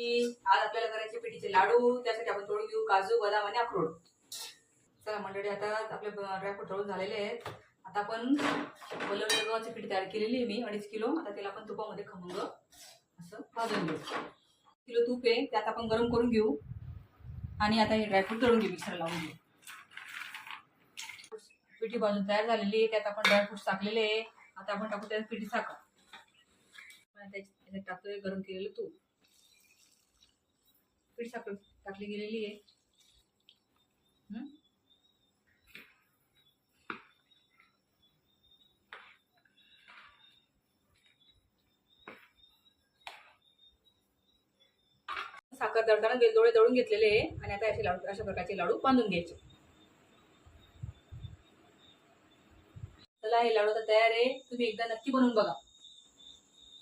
आज आपल्याला करायचे पिठीचे लाडू. त्यासाठी आपण तळून घेऊ काजू, बदाम आणि अक्रोड. चला मंडळी, आता आपले ड्रायफ्रूट तळून झालेले आहेत. आता आपण बनवलेलं गव्हाची पीठ तयार केलेली आहे मी 2.5 किलो. आता त्याला आपण तुपामध्ये खमंग असं भाजून घेऊ. किलो तूप आहे, त्यात आपण गरम करून घेऊ आणि आता हे ड्रायफ्रूट तळून घेऊ, मिक्सर लावून घेऊ. पिठी भाजून तयार झालेली आहे, त्यात आपण ड्रायफ्रूट टाकलेले आहे. आता आपण टाकू त्यात पिठी साखर. त्याच्यात टाकतोय गरम केलेलं तूप. पिठी साखर टाकली गेलेली आहे. साखर दळताना वेलदोडे दळून घेतलेले आहे आणि आता असे लाडू, अशा प्रकारचे लाडू बांधून घ्यायचे. चला, हे लाडू तर तयार आहे. तुम्ही एकदा नक्की बनवून बघा.